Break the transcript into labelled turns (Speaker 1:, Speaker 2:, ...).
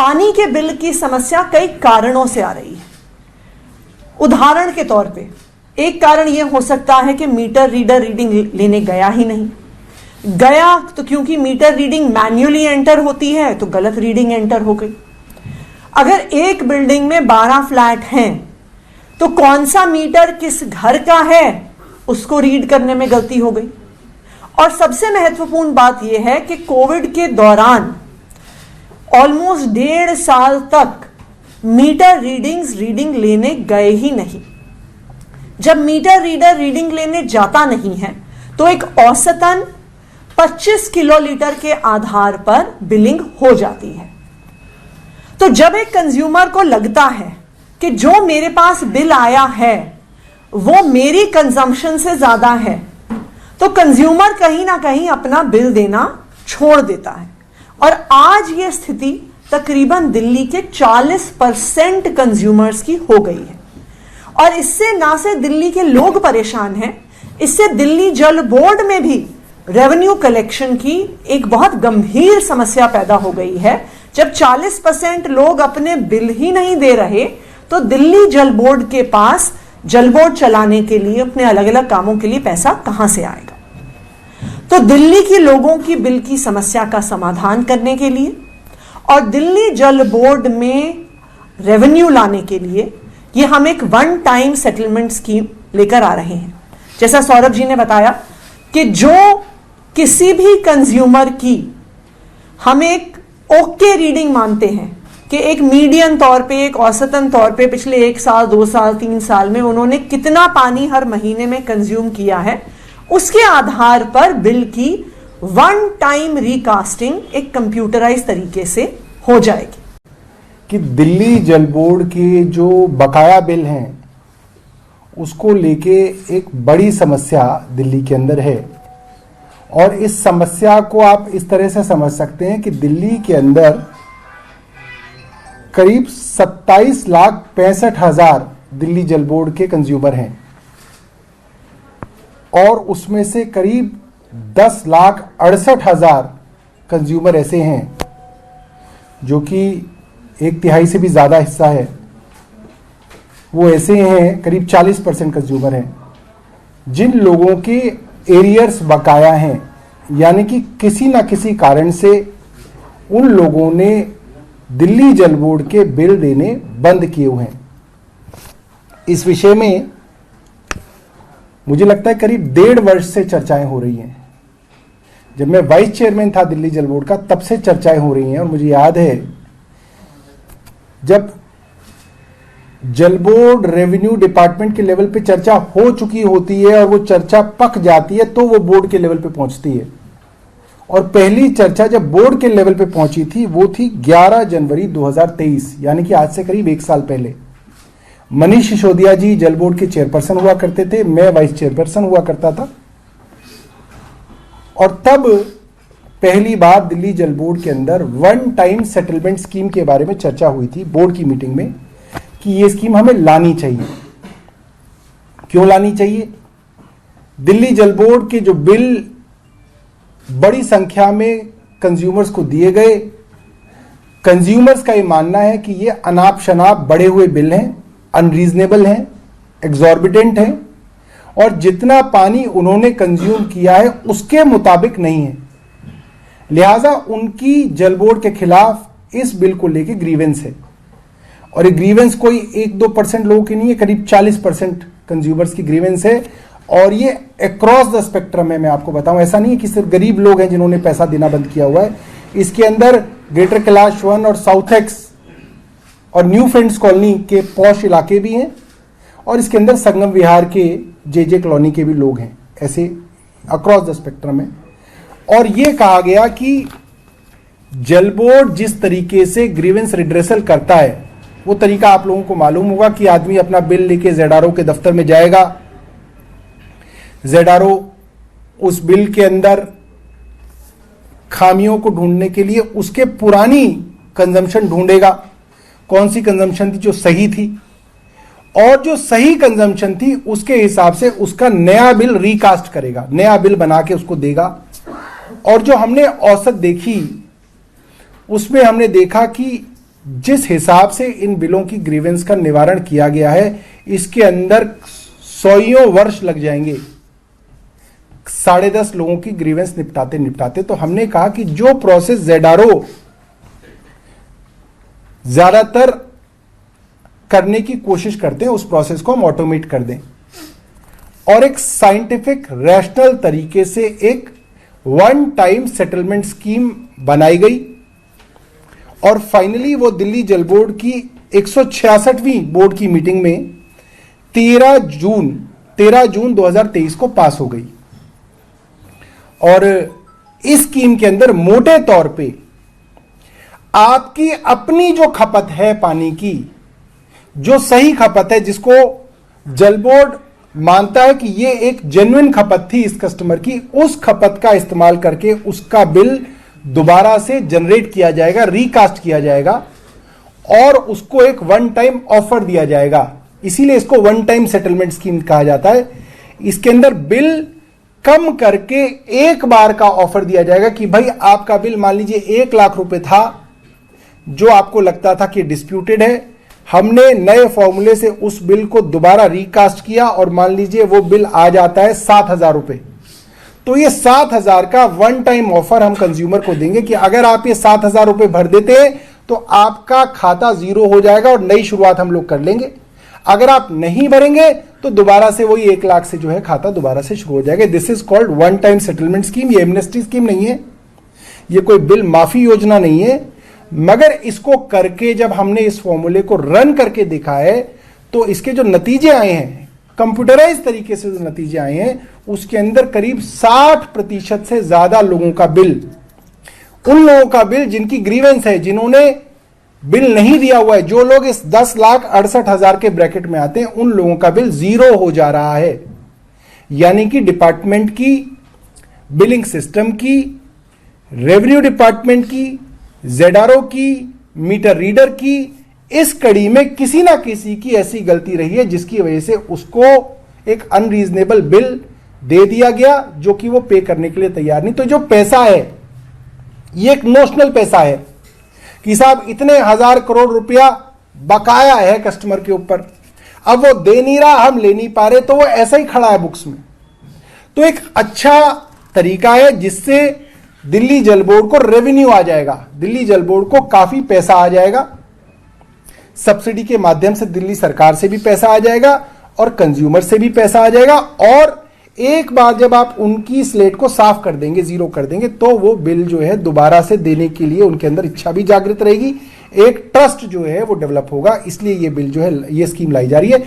Speaker 1: पानी के बिल की समस्या कई कारणों से आ रही है। उदाहरण के तौर पे एक कारण यह हो सकता है कि मीटर रीडर रीडिंग लेने गया ही नहीं। गया तो क्योंकि मीटर रीडिंग मैन्युअली एंटर होती है तो गलत रीडिंग एंटर हो गई। अगर एक बिल्डिंग में 12 फ्लैट हैं तो कौन सा मीटर किस घर का है उसको रीड करने में गलती हो गई। और सबसे महत्वपूर्ण बात यह है कि कोविड के दौरान ऑलमोस्ट 1.5 साल तक मीटर रीडिंग लेने गए ही नहीं। जब मीटर रीडर रीडिंग लेने जाता नहीं है तो एक औसतन 25 किलोलीटर के आधार पर बिलिंग हो जाती है। तो जब एक कंज्यूमर को लगता है कि जो मेरे पास बिल आया है वो मेरी कंजम्पशन से ज्यादा है तो कंज्यूमर कहीं ना कहीं अपना बिल देना छोड़ देता है। और आज ये स्थिति तकरीबन दिल्ली के 40% कंज्यूमर्स की हो गई है। और इससे ना से दिल्ली के लोग परेशान हैं, इससे दिल्ली जल बोर्ड में भी रेवेन्यू कलेक्शन की एक बहुत गंभीर समस्या पैदा हो गई है। जब 40% लोग अपने बिल ही नहीं दे रहे तो दिल्ली जल बोर्ड के पास जल बोर्ड चलाने के लिए अपने अलग अलग कामों के लिए पैसा कहां से आएगा। तो दिल्ली के लोगों की बिल की समस्या का समाधान करने के लिए और दिल्ली जल बोर्ड में रेवेन्यू लाने के लिए ये हम एक वन टाइम सेटलमेंट स्कीम लेकर आ रहे हैं। जैसा सौरभ जी ने बताया कि जो किसी भी कंज्यूमर की हम एक ओके रीडिंग मानते हैं कि एक मीडियन तौर पे, एक औसतन तौर पे पिछले 1 साल, 2 साल, 3 साल में उन्होंने कितना पानी हर महीने में कंज्यूम किया है, उसके आधार पर बिल की वन टाइम रिकास्टिंग एक कंप्यूटराइज तरीके से हो जाएगी।
Speaker 2: कि दिल्ली जल बोर्ड के जो बकाया बिल हैं उसको लेके एक बड़ी समस्या दिल्ली के अंदर है। और इस समस्या को आप इस तरह से समझ सकते हैं कि दिल्ली के अंदर करीब 27,65,000 दिल्ली जल बोर्ड के कंज्यूमर हैं और उसमें से करीब 10,68,000 कंज्यूमर ऐसे हैं जो कि 1/3 से भी ज़्यादा हिस्सा है, वो ऐसे हैं, करीब 40% कंज्यूमर हैं जिन लोगों के एरियर्स बकाया हैं, यानी कि किसी ना किसी कारण से उन लोगों ने दिल्ली जल बोर्ड के बिल देने बंद किए हुए हैं। इस विषय में मुझे लगता है करीब 1.5 वर्ष से चर्चाएं हो रही हैं। जब मैं वाइस चेयरमैन था दिल्ली जल बोर्ड का तब से चर्चाएं हो रही हैं। और मुझे याद है जब जल बोर्ड रेवेन्यू डिपार्टमेंट के लेवल पे चर्चा हो चुकी होती है और वो चर्चा पक जाती है तो वो बोर्ड के लेवल पे पहुंचती है। और पहली चर्चा जब बोर्ड के लेवल पे पहुंची थी वो थी 11 जनवरी 2023, यानी कि आज से करीब 1 साल पहले। मनीष सिसोदिया जी जल बोर्ड के चेयरपर्सन हुआ करते थे, मैं वाइस चेयरपर्सन हुआ करता था। और तब पहली बार दिल्ली जल बोर्ड के अंदर वन टाइम सेटलमेंट स्कीम के बारे में चर्चा हुई थी बोर्ड की मीटिंग में कि ये स्कीम हमें लानी चाहिए। क्यों लानी चाहिए? दिल्ली जल बोर्ड के जो बिल बड़ी संख्या में कंज्यूमर्स को दिए गए, कंज्यूमर्स का ये मानना है कि ये अनाप शनाप बढ़े हुए बिल हैं, अनरीजनेबल हैं, एग्जॉर्बिटेंट हैं और जितना पानी उन्होंने कंज्यूम किया है उसके मुताबिक नहीं है। लिहाजा उनकी जल बोर्ड के खिलाफ इस बिल को लेकर ग्रीवेंस है। और ये ग्रीवेंस कोई 1-2% लोगों की नहीं है, करीब 40% कंज्यूमर्स की ग्रीवेंस है। और ये अक्रॉस द स्पेक्ट्रम है। मैं आपको बताऊं, ऐसा नहीं है कि सिर्फ गरीब लोग हैं जिन्होंने पैसा देना बंद किया हुआ है। इसके अंदर ग्रेटर कैलाश वन और साउथ एक्स और न्यू फ्रेंड्स कॉलोनी के पॉश इलाके भी हैं और इसके अंदर संगम विहार के जे कॉलोनी के भी लोग हैं। ऐसे अक्रॉस द स्पेक्ट्रम है। और ये कहा गया कि जल बोर्ड जिस तरीके से ग्रीवेंस रिड्रेसल करता है वो तरीका आप लोगों को मालूम होगा कि आदमी अपना बिल लेके ZRO के दफ्तर में जाएगा, ZRO उस बिल के अंदर खामियों को ढूंढने के लिए उसके पुरानी कंजम्पशन ढूंढेगा, कौन सी कंजम्पशन थी जो सही थी, और जो सही कंजम्पशन थी उसके हिसाब से उसका नया बिल रिकास्ट करेगा, नया बिल बना के उसको देगा। और जो हमने औसत देखी उसमें हमने देखा कि जिस हिसाब से इन बिलों की ग्रीवेंस का निवारण किया गया है, इसके अंदर 100 वर्ष लग जाएंगे 10.5 लोगों की ग्रीवेंस निपटाते निपटाते। तो हमने कहा कि जो प्रोसेस जेडारो ज्यादातर करने की कोशिश करते हैं, उस प्रोसेस को हम ऑटोमेट कर दें और एक साइंटिफिक रैशनल तरीके से एक वन टाइम सेटलमेंट स्कीम बनाई गई। और फाइनली वो दिल्ली जल बोर्ड की 166वीं बोर्ड की मीटिंग में 13 जून 2023 को पास हो गई। और इस स्कीम के अंदर मोटे तौर पे आपकी अपनी जो खपत है पानी की, जो सही खपत है, जिसको जल बोर्ड मानता है कि ये एक जेन्युइन खपत थी इस कस्टमर की, उस खपत का इस्तेमाल करके उसका बिल दोबारा से जनरेट किया जाएगा, रिकास्ट किया जाएगा और उसको एक वन टाइम ऑफर दिया जाएगा। इसीलिए इसको वन टाइम सेटलमेंट स्कीम कहा जाता है। इसके अंदर बिल कम करके एक बार का ऑफर दिया जाएगा कि भाई आपका बिल मान लीजिए 1 लाख रुपए था, जो आपको लगता था कि डिस्प्यूटेड है, हमने नए फॉर्मूले से उस बिल को दोबारा रिकास्ट किया और मान लीजिए वो बिल आ जाता है 7,000 रुपए। तो ये 7,000 का वन टाइम ऑफर हम कंज्यूमर को देंगे कि अगर आप ये 7,000 रुपए भर देते हैं तो आपका खाता जीरो हो जाएगा और नई शुरुआत हम लोग कर लेंगे। अगर आप नहीं भरेंगे तो दोबारा से वही 1 लाख से जो है खाता दोबारा से शुरू हो जाएगा। This is called one time settlement scheme. ये एमनेस्टी स्कीम नहीं है, ये कोई बिल माफी योजना नहीं है, मगर इसको करके जब हमने इस फॉर्मूले को रन करके देखा है तो इसके जो नतीजे आए हैं, कंप्यूटराइज तरीके से जो नतीजे आए हैं, उसके अंदर करीब 60% से ज्यादा लोगों का बिल, उन लोगों का बिल जिनकी ग्रीवेंस है, जिन्होंने बिल नहीं दिया हुआ है, जो लोग इस 10,68,000 के ब्रैकेट में आते हैं, उन लोगों का बिल जीरो हो जा रहा है। यानी कि डिपार्टमेंट की, बिलिंग सिस्टम की, रेवेन्यू डिपार्टमेंट की, जेडारो की, मीटर रीडर की, इस कड़ी में किसी ना किसी की ऐसी गलती रही है जिसकी वजह से उसको एक अनरीजनेबल बिल दे दिया गया जो कि वो पे करने के लिए तैयार नहीं। तो जो पैसा है ये एक नोशनल पैसा है कि साहब इतने 1,000 करोड़ रुपया बकाया है कस्टमर के ऊपर, अब वो दे नहीं रहा, हम ले नहीं पा रहे, तो वो ऐसा ही खड़ा है बुक्स में। तो एक अच्छा तरीका है जिससे दिल्ली जल बोर्ड को रेवेन्यू आ जाएगा, दिल्ली जल बोर्ड को काफी पैसा आ जाएगा, सब्सिडी के माध्यम से दिल्ली सरकार से भी पैसा आ जाएगा और कंज्यूमर से भी पैसा आ जाएगा। और एक बार जब आप उनकी स्लेट को साफ कर देंगे, जीरो कर देंगे, तो वो बिल जो है दोबारा से देने के लिए उनके अंदर इच्छा भी जागृत रहेगी, एक ट्रस्ट जो है वो डेवलप होगा। इसलिए ये बिल जो है, ये स्कीम लाई जा रही है।